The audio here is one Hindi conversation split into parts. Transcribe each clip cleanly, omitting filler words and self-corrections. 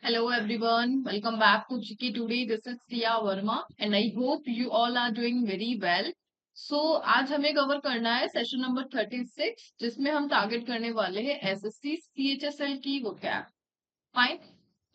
Hello everyone, welcome back to Chiki Today. This is Sia Verma and I hope you all are doing very well. So आज हमें कवर करना है सेशन नंबर 36 जिसमें हम टारगेट करने वाले हैं एसएससी सीएचएसएल की vocab. फाइन.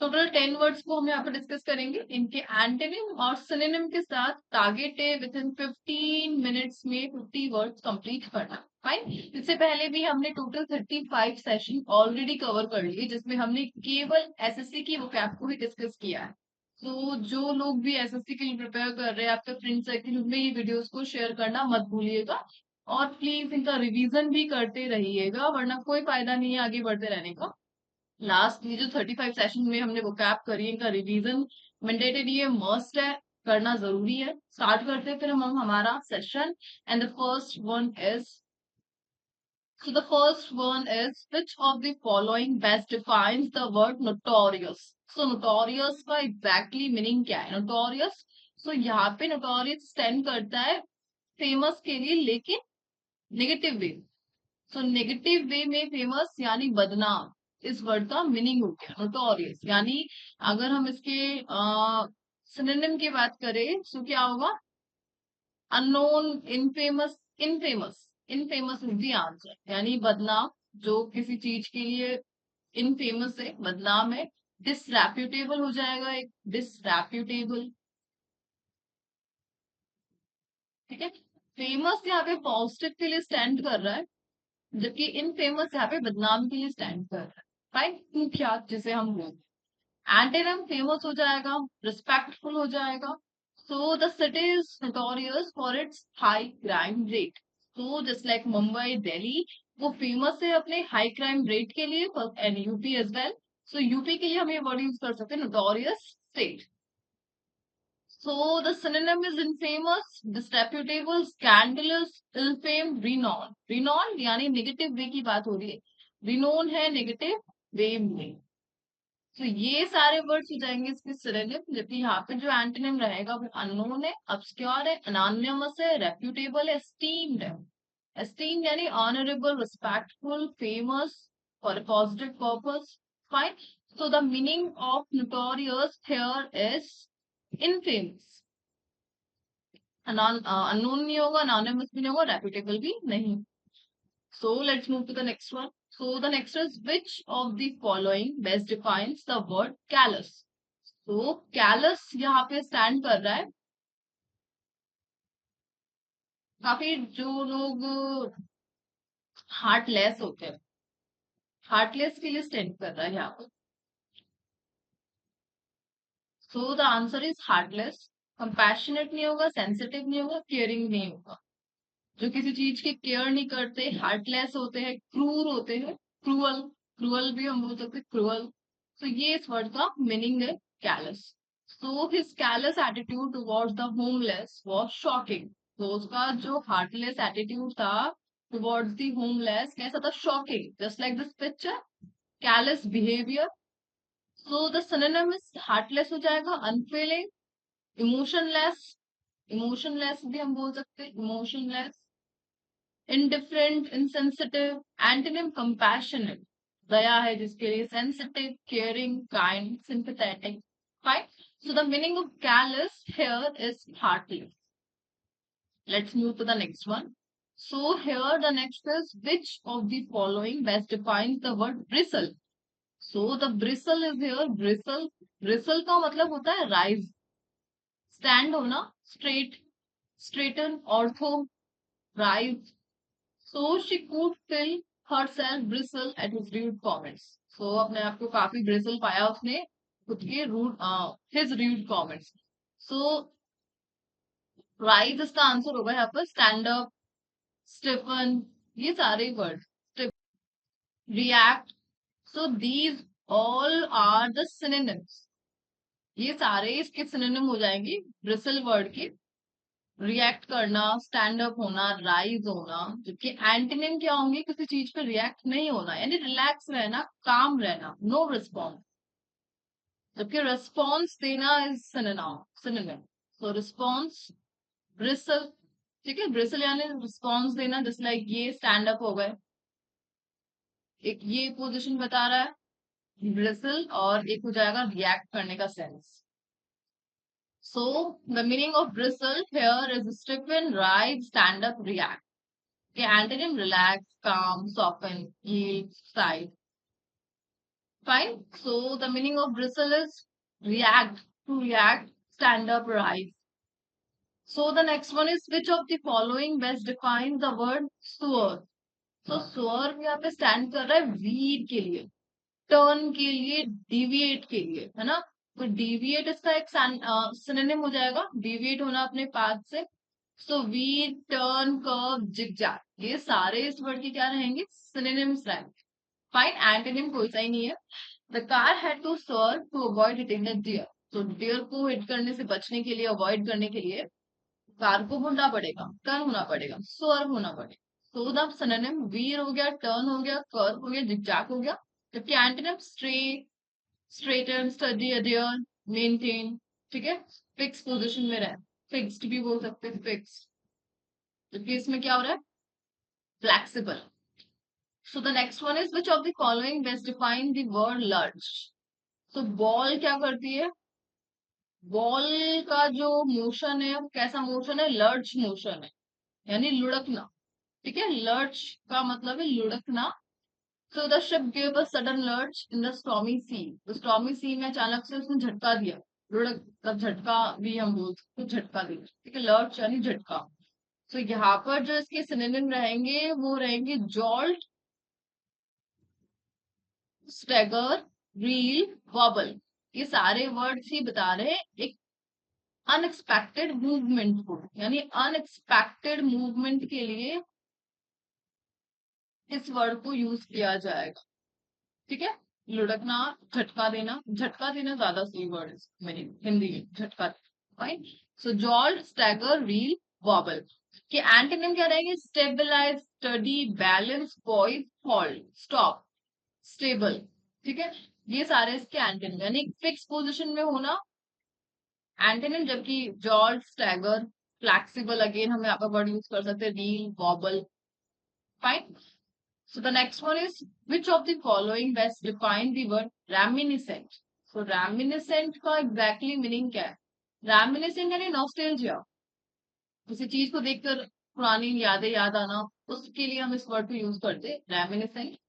टोटल 10 वर्ड्स को हम यहाँ पर डिस्कस करेंगे. इनके एंटोनिम और सिनोनिम के साथ टारगेट है विद इन 15 मिनट्स में 50 वर्ड्स कंप्लीट करना. फाइन. इससे पहले भी हमने टोटल 35 सेशन ऑलरेडी कवर कर लिए जिसमें हमने केवल एसएससी की वोकैब को ही डिस्कस किया है. तो जो लोग भी एसएससी के लिए प्रिपेयर कर रहे हैं आपके फ्रेंड सर्किल में ये वीडियोस को शेयर करना मत भूलिएगा और प्लीज इनका रिवीजन भी करते रहिएगा वरना कोई फायदा नहीं है आगे बढ़ते रहने का. लास्ट ये जो 35 सेशन में हमने वोकैब करी इनका रिवीजन मैंडेटरी है, मस्ट है, करना जरूरी है. स्टार्ट करते हैं फिर हम हमारा session. And the first one is So the first one is which of the following best defines the word notorious? So notorious का exactly meaning क्या है? Notorious. So यहाँ पे notorious stand करता है famous के लिए लेकिन negative way. So negative way में famous यानी बदनाम. इस वर्ड का मीनिंग हो गया notorious. यानी अगर हम इसके सिनोनिम की बात करें तो क्या होगा? Unknown, infamous, infamous. Infamous is the answer. यानी बदनाम, जो किसी चीज के लिए इनफेमस है, बदनाम है. डिसरेप्यूटेबल हो जाएगा एक, डिसरेप्यूटेबल. ठीक है. फेमस यहाँ पे पॉजिटिव के लिए स्टैंड कर रहा है जबकि इनफेमस यहाँ पे बदनाम के लिए स्टैंड कर रहा है. राइट. कुख्यात जिसे हम बोलते हैं. एंटेनम फेमस हो जाएगा, रिस्पेक्टफुल हो जाएगा. So the city is notorious for its high crime rate. So just like Mumbai, Delhi, वो फेमस है अपने हाई क्राइम रेट के लिए and UP as well. So UP के लिए हम ये वर्ड यूज कर सकते हैं notorious state. So the synonym is infamous, disreputable, scandalous, ill fame, renown. Renown यानी नेगेटिव वे की बात हो रही है, रिनोन है नेगेटिव वे में. तो ये सारे वर्ड्स हो जाएंगे इसके सिनोनिम. जबकि यहाँ पे जो एंटोनिम रहेगा वो अननोन है, ऑब्सक्योर है, अनोनिमस है, रेप्यूटेबल है, एस्टीम्ड है. एस्टीम्ड यानी honourable, respectful, famous for a positive purpose. Fine. So the meaning of notorious here is infamous. Unknown नहीं होगा, अनोनिमस भी नहीं होगा, रेप्यूटेबल भी नहीं. So let's move to the next one. So the next is which of the following best defines the word callous? So callous यहाँ पे stand कर रहा है. काफी जो लोग हार्टलेस होते हैं, हार्टलेस के लिए स्टैंड कर रहा है यहाँ पे. So the answer is heartless. Compassionate नहीं होगा, सेंसिटिव नहीं होगा, केयरिंग नहीं होगा. जो किसी चीज की केयर नहीं करते, हार्टलेस होते हैं, क्रूर होते हैं, क्रूअल. क्रूअल भी हम बोल सकते हैं, क्रूअल. तो ये इस वर्ड का मीनिंग है callus. So his callus attitude towards the homeless was shocking. तो उसका जो हार्टलेस एटीट्यूड था टुवर्ड्स द होमलेस कैसा था? Shocking. Just like this picture, callus behaviour. So the synonym is heartless हो जाएगा, अनफीलिंग, इमोशनलेस. इमोशनलेस भी हम बोल सकते हैं, emotionless, indifferent, insensitive. Antonym compassionate, दया है जिसके लिए, sensitive, caring, kind, sympathetic. Fine. So the meaning of callous here is heartless. Let's move to the next one. So here the next is which of the following best defines the word bristle? So the bristle is here, bristle. Bristle का मतलब होता है rise, stand होना, straight, straighten, ortho, rise. So she could feel herself bristle at his rude comments. So अपने आप को काफी bristle पाया उसने खुद के his rude comments. So rise इसका आंसर होगा यहाँ पर stand up, stiffen, ये सारे word. React. So these all are the synonyms. ये सारे इसके synonym हो जाएंगे bristle वर्ड के. रिएक्ट करना, स्टैंड अप होना, राइज होना. जबकि एंटोनिम क्या होंगे? किसी चीज पे रिएक्ट नहीं होना यानी रिलैक्स रहना, काम रहना, नो रिस्पॉन्स. जबकि रिस्पॉन्स देना is synonym. So response, bristle. ठीक है. ब्रिसल यानी रिस्पॉन्स देना. जस्ट लाइक ये स्टैंड अप हो गए, एक ये पोजिशन बता रहा है. ब्रिसल, और एक हो जाएगा रिएक्ट करने का sense. So the meaning of bristle here is Stephen, rise, stand up, react. के एंटोनिम रिलैक्स, काम, soften, yield, side. Fine. So the meaning of bristle is react, to react, stand up, rise. So the next one is which of the following best defines the word swerve? So swerve यहाँ पे stand कर रहा है weed के लिए, turn के लिए, deviate के लिए, है ना? तो deviate इसका एक synonym हो जाएगा, deviate होना अपने path से। So weed, turn, curve, zigzag, ये सारे इस word के क्या रहेंगे? Synonyms रहेंगे। Fine, antonym कोई सा ही नहीं है। The car had to swerve to avoid hitting the deer. तो deer को हिट करने से बचने के लिए, अवॉइड करने के लिए कार को मुड़ना पड़ेगा, टर्न होना पड़ेगा, स्वर्व होना पड़ेगा। तो द सिनोनिम वीर हो गया, टर्न हो गया, कर्व हो गया, जिगजैग हो गया। जबकि antonym straight, straighten, steady, adhere, maintain, ठीक है, फिक्स पोजीशन में रहे, फिक्स्ड भी बोल सकते हैं, फिक्स। जबकि इसमें क्या हो रहा है? Flexible. So the next one is which of the following best define the word lurch? तो बॉल क्या करती है? बॉल का जो मोशन है, कैसा मोशन है? लर्च मोशन है, यानी लुढ़कना। ठीक है, लर्च का मतलब है लुढ़कना। So the ship gave a sudden lurch in the stormy sea. तो stormy sea में अचानक से उसने झटका दिया, लुढ़क, तब झटका भी हम बोलते हैं, झटका दिया। ठीक है, लर्च यानी झटका। तो यहाँ पर जो इसके सिनोनिम रहेंगे वो रहेंगे जॉल्ट, स्टैगर, रील, वॉबल। ये सारे वर्ड्स ही बता रहे हैं एक अनएक्सपेक्टेड मूवमेंट को, यानी अनएक्सपेक्टेड मूवमेंट के लिए इस वर्ड को यूज किया जाएगा। ठीक है, लुढ़कना, झटका देना ज्यादा सही वर्ड है मेरी हिंदी में, झटका। Fine. So jolt, stagger, reel, wobble के एंटोनिम क्या रहेंगे? Stabilise, steady, balance, poise, halt, stop, stable. ठीक है, ये सारे इसके एंटोनिम, यानी फिक्स पोजिशन में होना एंटोनिम। जबकि जॉल्ट, स्टैगर, फ्लेक्सिबल, अगेन हम यहाँ पर वर्ड यूज कर सकते हैं, reel, vowel. Fine. So the next one is which of the following best define the word reminiscent? So reminiscent का exactly meaning क्या है? Reminiscent यानी nostalgia, किसी चीज को देखकर पुरानी यादें याद आना, उसके लिए हम इस वर्ड को यूज करते हैं, reminiscent.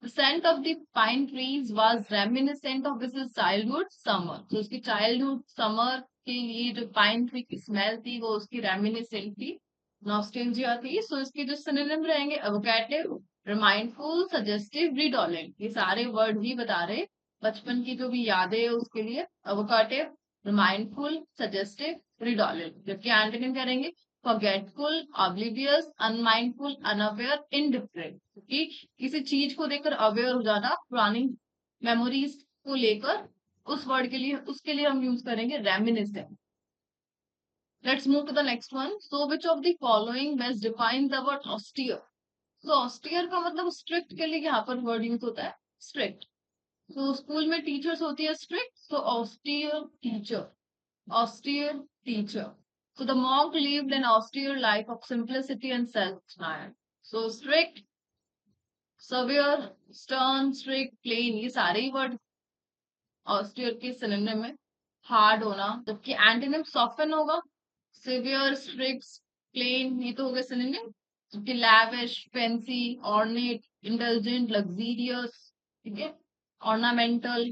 The scent of the pine trees was reminiscent of his childhood summer. तो उसकी childhood summer के लिए जो पाइन ट्री की स्मेल थी वो उसकी reminiscent थी, नॉस्टैल्जिया थी। सो इसके जो सिनोनिम रहेंगे एवोकेटिव, रिमाइंडफुल, सजेस्टिव, रिडोलेंट। ये सारे वर्ड ही बता रहे बचपन की जो भी यादें है उसके लिए एवोकेटिव, रिमाइंडफुल, सजेस्टिव, रिडोलेंट। जबकि एंटोनिम क्या रहेंगे? Forgetful, oblivious, unmindful, unaware, indifferent. कि किसी चीज को देखकर अवेयर हो जाना, पुरानी मेमोरीज को लेकर, उस वर्ड के लिए, उसके लिए हम यूज करेंगे reminiscent. Let's move to the next one. So which of the following best define the word austere? तो ऑस्टियर का मतलब स्ट्रिक्ट के लिए यहाँ पर वर्ड यूज होता है, स्ट्रिक्ट। तो स्कूल में टीचर्स होती है स्ट्रिक्ट, तो austere teacher, austere teacher. So the monk lived an austere life of simplicity and self-denial. So strict, severe, stern, strict, plain, ये सारे ही वर्ड austere के सिनोनिम में। हार्ड होना, जबकि एंटोनिम soften होगा, सिवियर, स्ट्रिक्ट, प्लेन, ये तो हो गए सिनोनिम। जबकि lavish, fancy, ornate, intelligent, luxurious, ठीक है, ऑर्नामेंटल,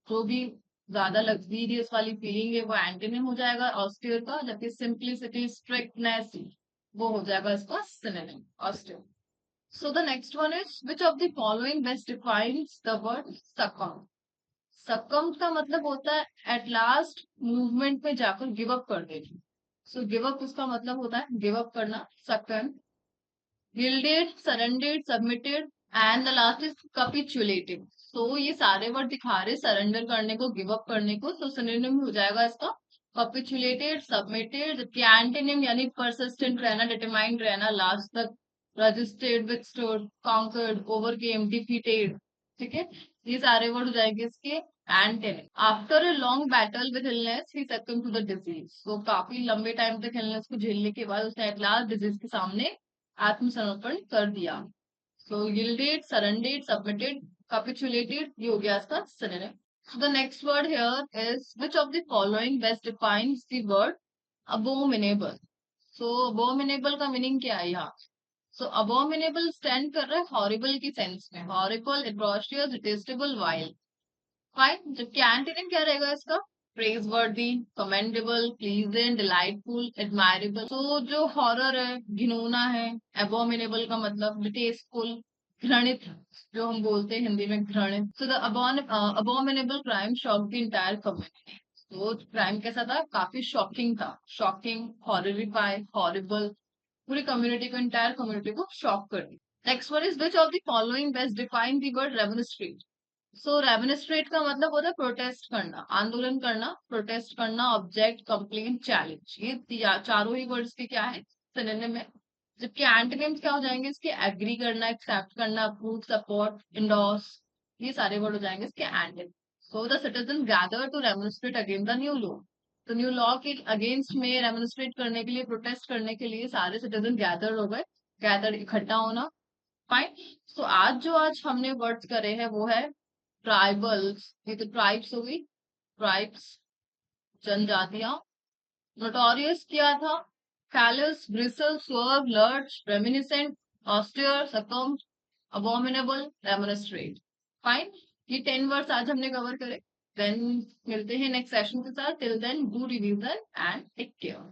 जो भी ज्यादा लग्जीरियस वाली फीलिंग है वो एंटोनिम हो जाएगा ऑस्टियर का। जबकि सिंप्लिसिटी, स्ट्रिक्टनेस, वो हो जाएगा इसका synonym, austere. So the next one is which of the following best defines the word सकम? सकम का मतलब होता है एट लास्ट, मूवमेंट में जाकर गिव अप कर देना। सो गिव अप उसका मतलब होता है गिव अप करना, सकम। yielded, surrendered, submitted, and the last is capitulated. So ये सारे वर्ड दिखा रहे सरेंडर करने को, गिव अप करने को। तो सिनोनिम हो जाएगा इसका कैपिचुलेटेड, सबमिटेड। जबकि एंटोनिम यानी परसिस्टेंट रहना, डिटरमाइंड रहना, लास्ट तक, resisted, withstood, conquered, overcame, defeated. ठीक है, ये सारे वर्ड हो जाएंगे इसके antonym. After a long battle with illness he succumbed to the disease. तो काफी लंबे टाइम तक इलनेस को झेलने के बाद उसने एट लास्ट डिजीज के सामने आत्मसमर्पण कर दिया। सो yielded, surrendered, submitted, कैपिचुलेटेड, ये हो गया इसका synonym. So the next word here is which of the following best defines the word abominable? So abominable का मीनिंग क्या है यहाँ? So abominable स्टैंड कर रहा है हॉरिबल की सेंस में, horrible, atrocious, detestable, while. Fine, जबकि एंटोनिम क्या रहेगा इसका? प्रेज वर्दी, कमेंडेबल, प्लीजेंट, डिलाइटफुल, एडमायरेबल। तो जो हॉरर है, घिनौना है, एबोमिनेबल का मतलब डिटेस्टफुल, घृणित, जो हम बोलते हैं हिंदी में घृणित। So the abominable crime shock the entire community. तो क्राइम कैसा था? काफी शॉकिंग था, शॉकिंग, हॉरिफाई, हॉरिबल, पूरी कम्युनिटी को, इंटायर कम्युनिटी को शॉक कर दी। Next one is which of the following best define the word revolutionary? So remonstrate का मतलब होता है प्रोटेस्ट करना, आंदोलन करना, प्रोटेस्ट करना, ऑब्जेक्ट, कंप्लेन, चैलेंज। ये चारों ही वर्ड्स के क्या है? सिनोनिम है। जबकि एंटोनिम्स क्या हो जाएंगे इसके? एग्री करना, एक्सेप्ट करना, अप्रूव, सपोर्ट, इंडोर्स, ये सारे वर्ड हो जाएंगे इसके antonym. So the citizen gather to remonstrate against the new law. तो न्यू लॉ के अगेंस्ट में रेमिनिस्ट्रेट करने के लिए, प्रोटेस्ट करने के लिए सारे सिटीजन गैदर हो गए। गैदर, इकट्ठा होना। फाइन। सो आज हमने वर्ड्स करे हैं वो है ट्राइबल्स, ये तो ट्राइब्स हो गई, ट्राइब्स, जनजातियां। नोटोरियस क्या था? Callus, bristle, swerve, lurch, reminiscent, austere, सकम, अबोमिनेबल, रेमोनिस्ट्रेट। फाइन, ये 10 वर्ड्स आज हमने कवर करे। देन मिलते हैं नेक्स्ट सेशन के साथ। Till then do revision and take care.